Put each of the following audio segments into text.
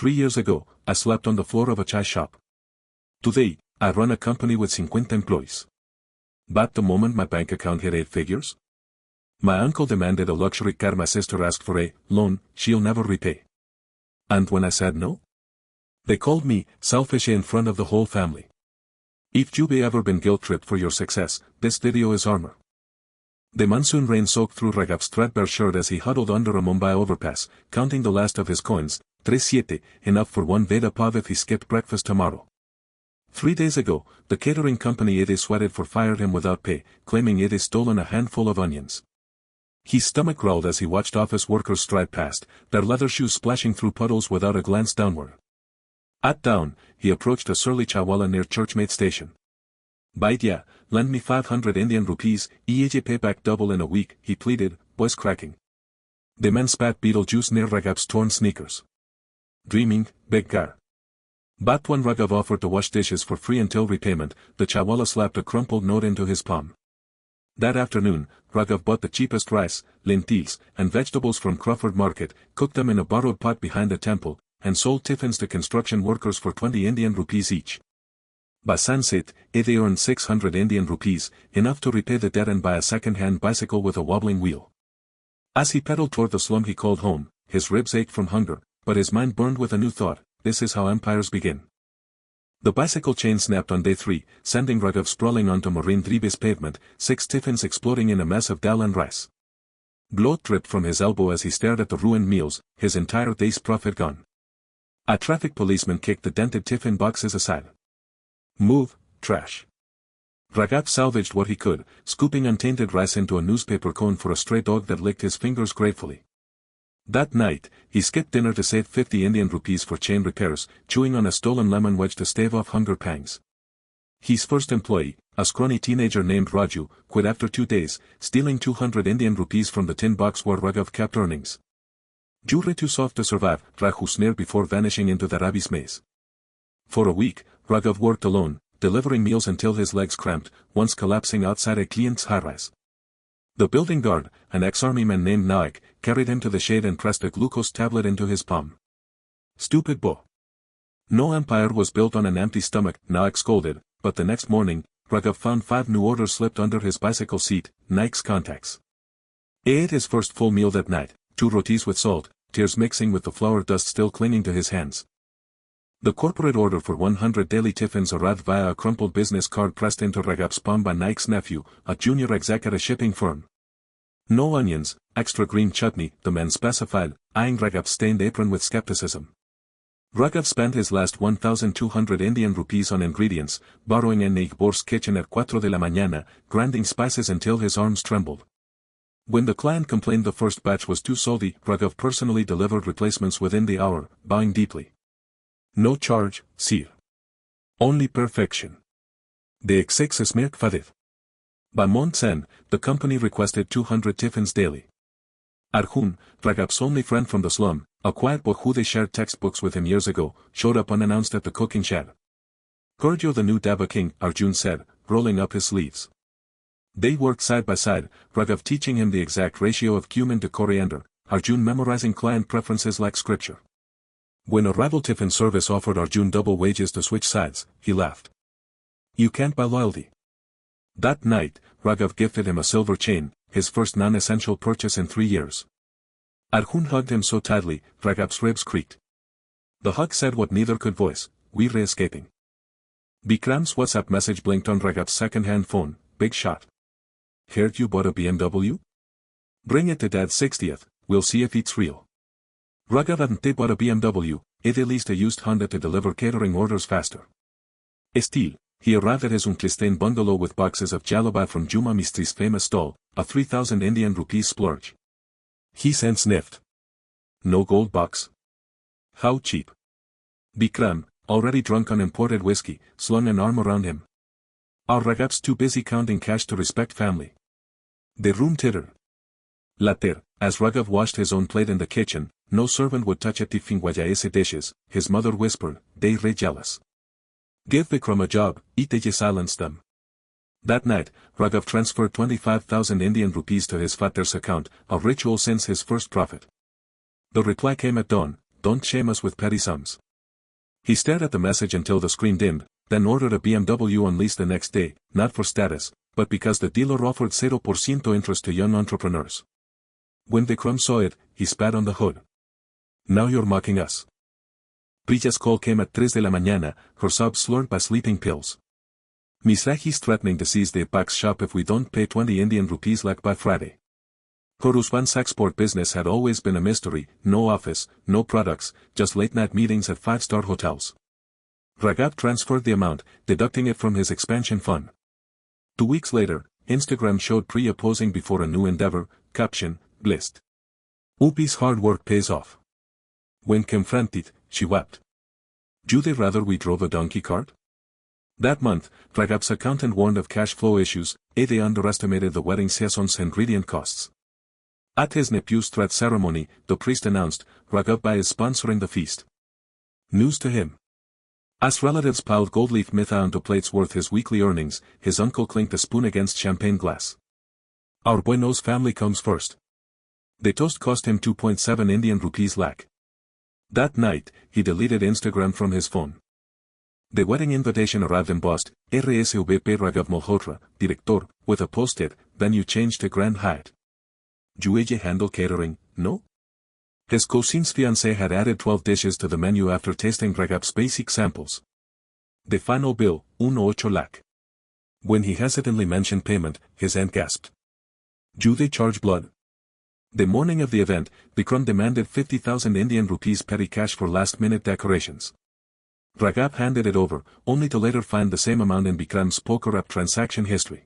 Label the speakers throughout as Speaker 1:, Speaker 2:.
Speaker 1: 3 years ago, I slept on the floor of a chai shop. Today, I run a company with 50 employees. But the moment my bank account hit 8 figures, my uncle demanded a luxury car. My sister asked for a loan she'll never repay. And when I said no, they called me selfish in front of the whole family. If you've ever been guilt-tripped for your success, this video is armor. The monsoon rain soaked through Raghav's threadbare shirt as he huddled under a Mumbai overpass, counting the last of his coins, 37, enough for one Veda pav if he skipped breakfast tomorrow. 3 days ago, the catering company it is sweated for fired him without pay, claiming it is stolen a handful of onions. His stomach growled as he watched office workers stride past, their leather shoes splashing through puddles without a glance downward. At dawn, he approached a surly chawala near Churchmate station. Baidya, lend me 500 Indian rupees, EAJ pay back double in a week, he pleaded, voice cracking. The man spat beetle juice near Raghav's torn sneakers. Dreaming, big gar. But when Raghav offered to wash dishes for free until repayment, the chawala slapped a crumpled note into his palm. That afternoon, Raghav bought the cheapest rice, lentils, and vegetables from Crawford Market, cooked them in a borrowed pot behind the temple, and sold tiffins to construction workers for 20 Indian rupees each. By sunset, they earned 600 Indian rupees, enough to repay the debt and buy a second-hand bicycle with a wobbling wheel. As he pedaled toward the slum he called home, his ribs ached from hunger, but his mind burned with a new thought: this is how empires begin. The bicycle chain snapped on day 3, sending Raghav sprawling onto Marine Drive's pavement, 6 tiffins exploding in a mess of dal and rice. Blood dripped from his elbow as he stared at the ruined meals, his entire day's profit gone. A traffic policeman kicked the dented tiffin boxes aside. Move, trash. Raghav salvaged what he could, scooping untainted rice into a newspaper cone for a stray dog that licked his fingers gratefully. That night, he skipped dinner to save 50 Indian rupees for chain repairs, chewing on a stolen lemon wedge to stave off hunger pangs. His first employee, a scrawny teenager named Raju, quit after 2 days, stealing 200 Indian rupees from the tin box where Raghav kept earnings. Jewelry too soft to survive, Raju sneered before vanishing into the Ravi's maze. For a week, Raghav worked alone, delivering meals until his legs cramped, once collapsing outside a client's high-rise. The building guard, an ex-army man named Naik, carried him to the shade and pressed a glucose tablet into his palm. Stupid boy. No empire was built on an empty stomach, Naik scolded, but the next morning, Raghav found 5 new orders slipped under his bicycle seat, Naik's contacts. He ate his first full meal that night, 2 rotis with salt, tears mixing with the flour dust still clinging to his hands. The corporate order for 100 daily tiffins arrived via a crumpled business card pressed into Raghav's palm by Naik's nephew, a junior exec at a shipping firm. No onions, extra green chutney, the man specified, eyeing Raghav's stained apron with skepticism. Raghav spent his last 1,200 Indian rupees on ingredients, borrowing a Naikbor's kitchen at 4 de la mañana, grinding spices until his arms trembled. When the client complained the first batch was too salty, Raghav personally delivered replacements within the hour, bowing deeply. No charge, sir. Only perfection. The execs is merkwaardig. By month's end, the company requested 200 tiffins daily. Arjun, Raghav's only friend from the slum, a quiet boy who they shared textbooks with him years ago, showed up unannounced at the cooking shed. Kurjo the new Daba king, Arjun said, rolling up his sleeves. They worked side by side, Raghav teaching him the exact ratio of cumin to coriander, Arjun memorizing client preferences like scripture. When a rival tiffin service offered Arjun double wages to switch sides, he laughed. You can't buy loyalty. That night, Raghav gifted him a silver chain, his first non-essential purchase in 3 years. Arjun hugged him so tightly, Raghav's ribs creaked. The hug said what neither could voice: we're escaping. Bikram's WhatsApp message blinked on Raghav's second-hand phone: big shot. Heard you bought a BMW? Bring it to Dad's 60th, we'll see if it's real. Raghav hadn't bought a BMW, it leased a used Honda to deliver catering orders faster. Still, he arrived at his unclistain bungalow with boxes of jalebi from Juma Mistri's famous stall, a 3,000 Indian rupees splurge. He sniffed. No gold box. How cheap. Bikram, already drunk on imported whiskey, slung an arm around him. Our Raghav's too busy counting cash to respect family. The room tittered. Later, as Raghav washed his own plate in the kitchen, no servant would touch a tiffin guayaese dishes, his mother whispered, they re jealous. Give Bikram a job, Itaye silenced them. That night, Raghav transferred 25,000 Indian rupees to his father's account, a ritual since his first profit. The reply came at dawn: don't shame us with petty sums. He stared at the message until the screen dimmed, then ordered a BMW on lease the next day, not for status, but because the dealer offered 0% interest to young entrepreneurs. When Vikram saw it, he spat on the hood. Now you're mocking us. Priya's call came at 3 de la mañana, her sobs slurred by sleeping pills. Misrahi's threatening to seize the Apex shop if we don't pay 20 Indian rupees lakh by Friday. Her husband's export business had always been a mystery, no office, no products, just late-night meetings at five-star hotels. Raghav transferred the amount, deducting it from his expansion fund. 2 weeks later, Instagram showed Priya posing before a new endeavor, caption, blessed. Upi's hard work pays off. When confronted, she wept. Do they rather we drove a donkey cart? That month, Raghav's accountant warned of cash flow issues, they underestimated the wedding season's ingredient costs. At his nephew's threat ceremony, the priest announced, Raghav Bhai is sponsoring the feast. News to him. As relatives piled gold leaf mitha onto plates worth his weekly earnings, his uncle clinked a spoon against champagne glass. Our Buenos family comes first. The toast cost him 2.7 Indian rupees lakh. That night, he deleted Instagram from his phone. The wedding invitation arrived embossed, RSVP Raghav Malhotra, Director, with a post-it, then you changed to Grand Hyatt. Do you handle catering, no? His cousin's fiancé had added 12 dishes to the menu after tasting Raghav's basic samples. The final bill, 1.8 lakh. When he hesitantly mentioned payment, his aunt gasped. Do they charge blood? The morning of the event, Vikram demanded 50,000 Indian rupees petty cash for last-minute decorations. Raghav handed it over, only to later find the same amount in Vikram's poker app transaction history.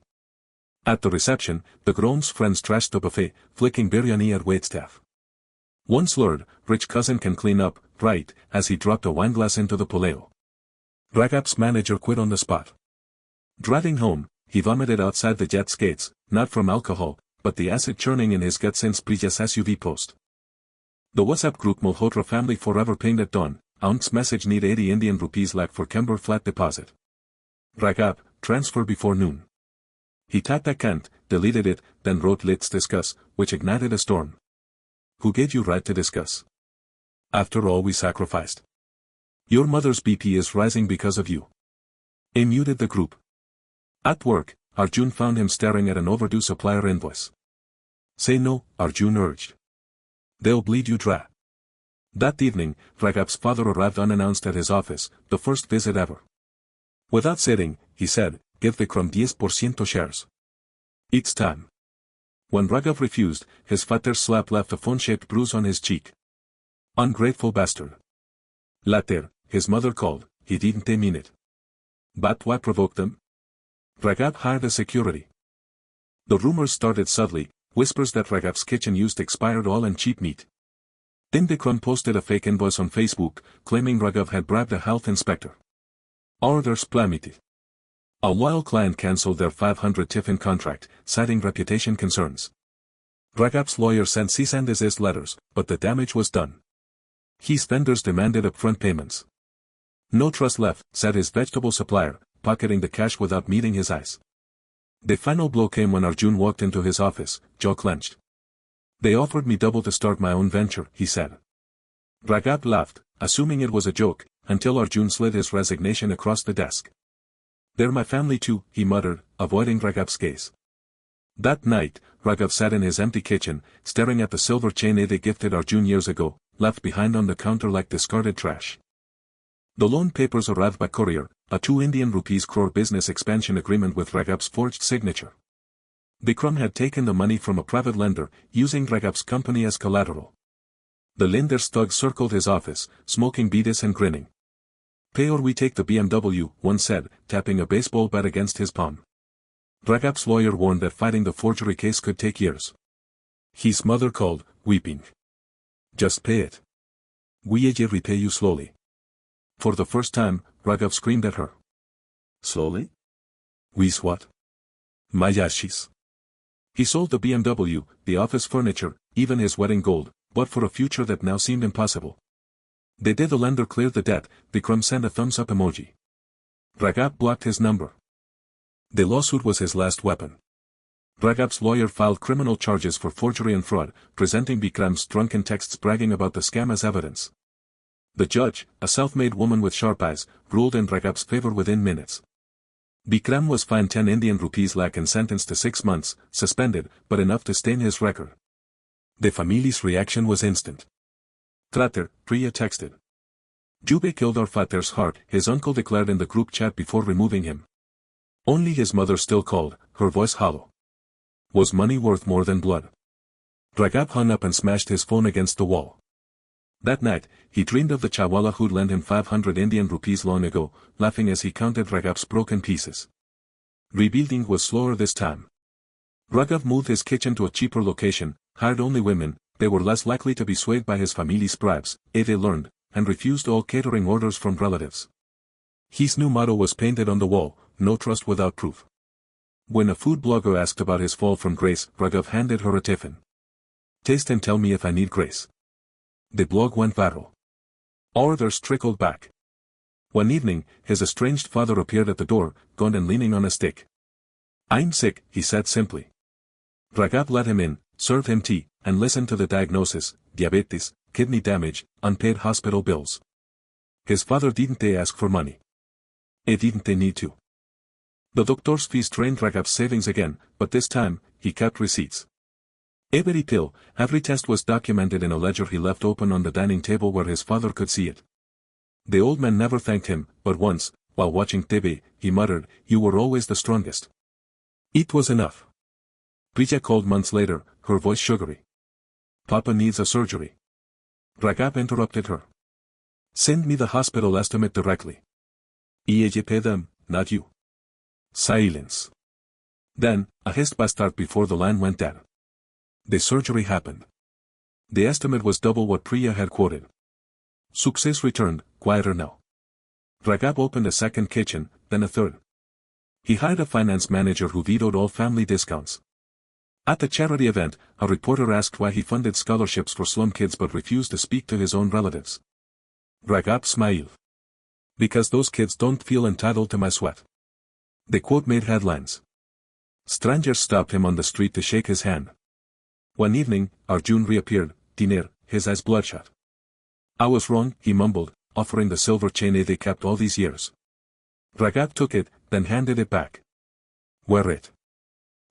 Speaker 1: At the reception, the groom's friends trashed the buffet, flicking biryani at waitstaff. One slurred, rich cousin can clean up, right, as he dropped a wineglass into the puleo. Raghav's manager quit on the spot. Driving home, he vomited outside the jet skates, not from alcohol, but the acid churning in his gut since Priya's SUV post. The WhatsApp group Malhotra family forever pinged at dawn, aunt's message need 80 Indian rupees lakh for Kember flat deposit. Raghav, transfer before noon. He typed I can't, deleted it, then wrote let's discuss, which ignited a storm. Who gave you right to discuss? After all we sacrificed. Your mother's BP is rising because of you. I muted the group. At work, Arjun found him staring at an overdue supplier invoice. Say no, Arjun urged. They'll bleed you dry. That evening, Raghav's father arrived unannounced at his office, the first visit ever. Without sitting, he said, give Vikram 10% shares. It's time. When Raghav refused, his father's slap left a phone-shaped bruise on his cheek. Ungrateful bastard. Later, his mother called, he didn't mean it. But why provoke them? Raghav hired a security. The rumors started subtly, whispers that Raghav's kitchen used expired oil and cheap meat. Then Vikram posted a fake invoice on Facebook, claiming Raghav had bribed a health inspector. Orders plummeted. A loyal client cancelled their 500 tiffin contract, citing reputation concerns. Raghav's lawyer sent cease and desist letters, but the damage was done. His vendors demanded upfront payments. No trust left, said his vegetable supplier, pocketing the cash without meeting his eyes. The final blow came when Arjun walked into his office, jaw clenched. They offered me double to start my own venture, he said. Raghav laughed, assuming it was a joke, until Arjun slid his resignation across the desk. They're my family too, he muttered, avoiding Raghav's gaze. That night, Raghav sat in his empty kitchen, staring at the silver chain they gifted Arjun years ago, left behind on the counter like discarded trash. The loan papers arrived by courier, a 2 Indian rupees crore business expansion agreement with Raghav's forged signature. Vikram had taken the money from a private lender, using Raghav's company as collateral. The lender's thug circled his office, smoking beads and grinning. Pay or we take the BMW, one said, tapping a baseball bat against his palm. Raghav's lawyer warned that fighting the forgery case could take years. His mother called, weeping. Just pay it. We'll repay you slowly. For the first time, Raghav screamed at her. Slowly? With what? My ashes. He sold the BMW, the office furniture, even his wedding gold, but for a future that now seemed impossible. The day the lender cleared the debt, Vikram sent a thumbs-up emoji. Raghav blocked his number. The lawsuit was his last weapon. Raghav's lawyer filed criminal charges for forgery and fraud, presenting Vikram's drunken texts bragging about the scam as evidence. The judge, a self-made woman with sharp eyes, ruled in Raghav's favor within minutes. Bikram was fined 10 Indian rupees lakh and sentenced to 6 months, suspended, but enough to stain his record. The family's reaction was instant. Trater, Priya texted. Jube killed our father's heart, his uncle declared in the group chat before removing him. Only his mother still called, her voice hollow. Was money worth more than blood? Raghav hung up and smashed his phone against the wall. That night, he dreamed of the chawala who'd lent him 500 Indian rupees long ago, laughing as he counted Raghav's broken pieces. Rebuilding was slower this time. Raghav moved his kitchen to a cheaper location, hired only women, they were less likely to be swayed by his family's bribes, they learned, and refused all catering orders from relatives. His new motto was painted on the wall, no trust without proof. When a food blogger asked about his fall from grace, Raghav handed her a tiffin. Taste and tell me if I need grace. The blog went viral. Orders trickled back. One evening, his estranged father appeared at the door, gaunt and leaning on a stick. I'm sick, he said simply. Raghav let him in, served him tea, and listened to the diagnosis: diabetes, kidney damage, unpaid hospital bills. His father didn't ask for money. Didn't need to. The doctor's fees drained Raghav's savings again, but this time, he kept receipts. Every pill, every test was documented in a ledger he left open on the dining table where his father could see it. The old man never thanked him, but once, while watching TV, he muttered, "You were always the strongest." It was enough. Priya called months later, her voice sugary. Papa needs a surgery. Raghav interrupted her. Send me the hospital estimate directly. I pay them, not you. Silence. Then, a hissed bastard before the line went dead. The surgery happened. The estimate was double what Priya had quoted. Success returned, quieter now. Raghav opened a second kitchen, then a third. He hired a finance manager who vetoed all family discounts. At the charity event, a reporter asked why he funded scholarships for slum kids but refused to speak to his own relatives. Raghav smiled. Because those kids don't feel entitled to my sweat. The quote made headlines. Strangers stopped him on the street to shake his hand. One evening, Arjun reappeared, Diner, his eyes bloodshot. I was wrong, he mumbled, offering the silver chain they kept all these years. Raghav took it, then handed it back. Wear it.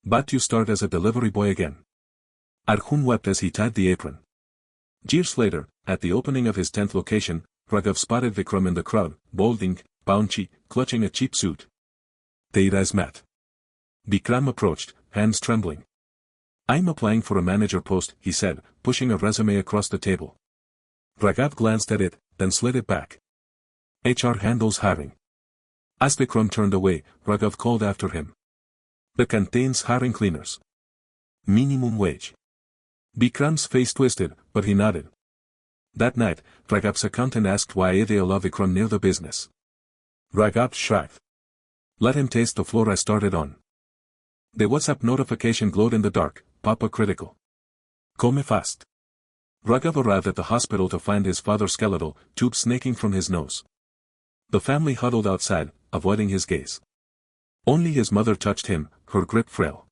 Speaker 1: But you start as a delivery boy again. Arjun wept as he tied the apron. Years later, at the opening of his 10th location, Raghav spotted Vikram in the crowd, balding, paunchy, clutching a cheap suit. Their eyes met. Bikram approached, hands trembling. I'm applying for a manager post, he said, pushing a resume across the table. Raghav glanced at it, then slid it back. HR handles hiring. As Vikram turned away, Raghav called after him. The canteens hiring cleaners. Minimum wage. Bikram's face twisted, but he nodded. That night, Raghav's accountant asked why they allow Vikram near the business. Raghav shrugged. Let him taste the floor I started on. The WhatsApp notification glowed in the dark, Papa critical. Come fast. Raghav arrived at the hospital to find his father skeletal, tubes snaking from his nose. The family huddled outside, avoiding his gaze. Only his mother touched him, her grip frail.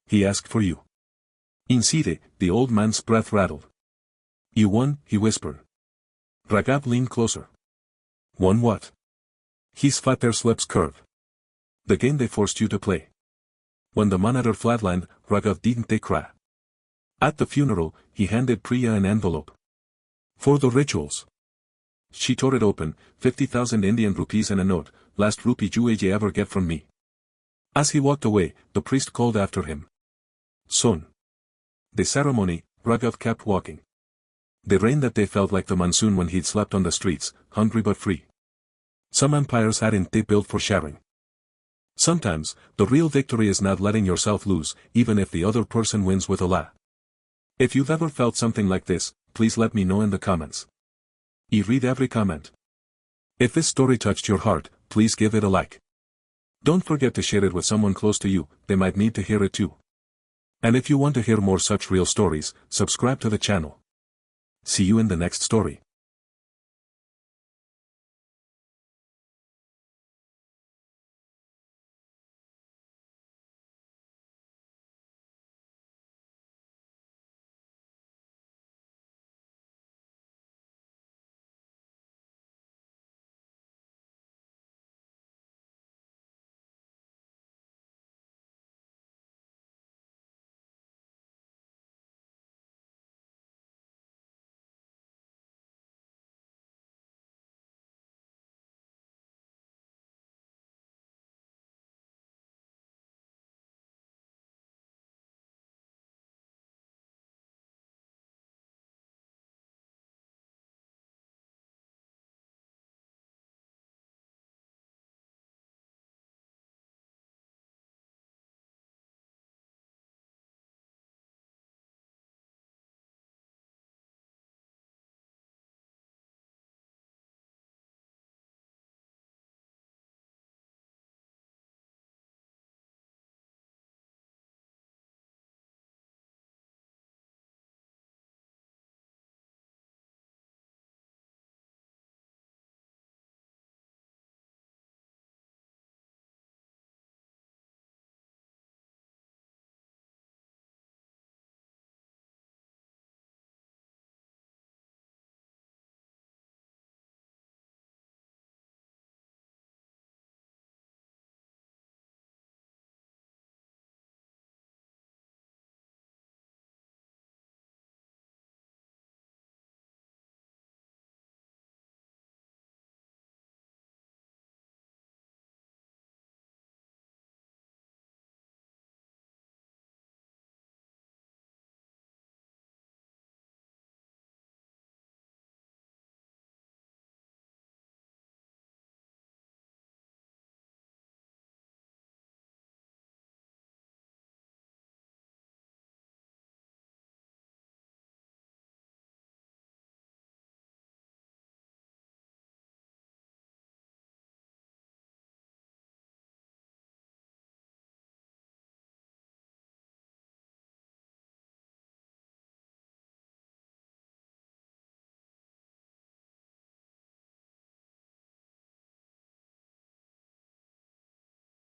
Speaker 1: He asked for you. Inside, the old man's breath rattled. You won, he whispered. Raghav leaned closer. Won what? His father's lips curved. The game they forced you to play. When the monitor flatlined, Raghav didn't cry. At the funeral, he handed Priya an envelope. For the rituals. She tore it open, 50,000 Indian rupees and a note, last rupee you ever get from me. As he walked away, the priest called after him. Son. The ceremony, Raghav kept walking. The rain that day felt like the monsoon when he'd slept on the streets, hungry but free. Some empires hadn't they built for sharing. Sometimes, the real victory is not letting yourself lose, even if the other person wins with a lie. If you've ever felt something like this, please let me know in the comments. I read every comment. If this story touched your heart, please give it a like. Don't forget to share it with someone close to you, they might need to hear it too. And if you want to hear more such real stories, subscribe to the channel. See you in the next story.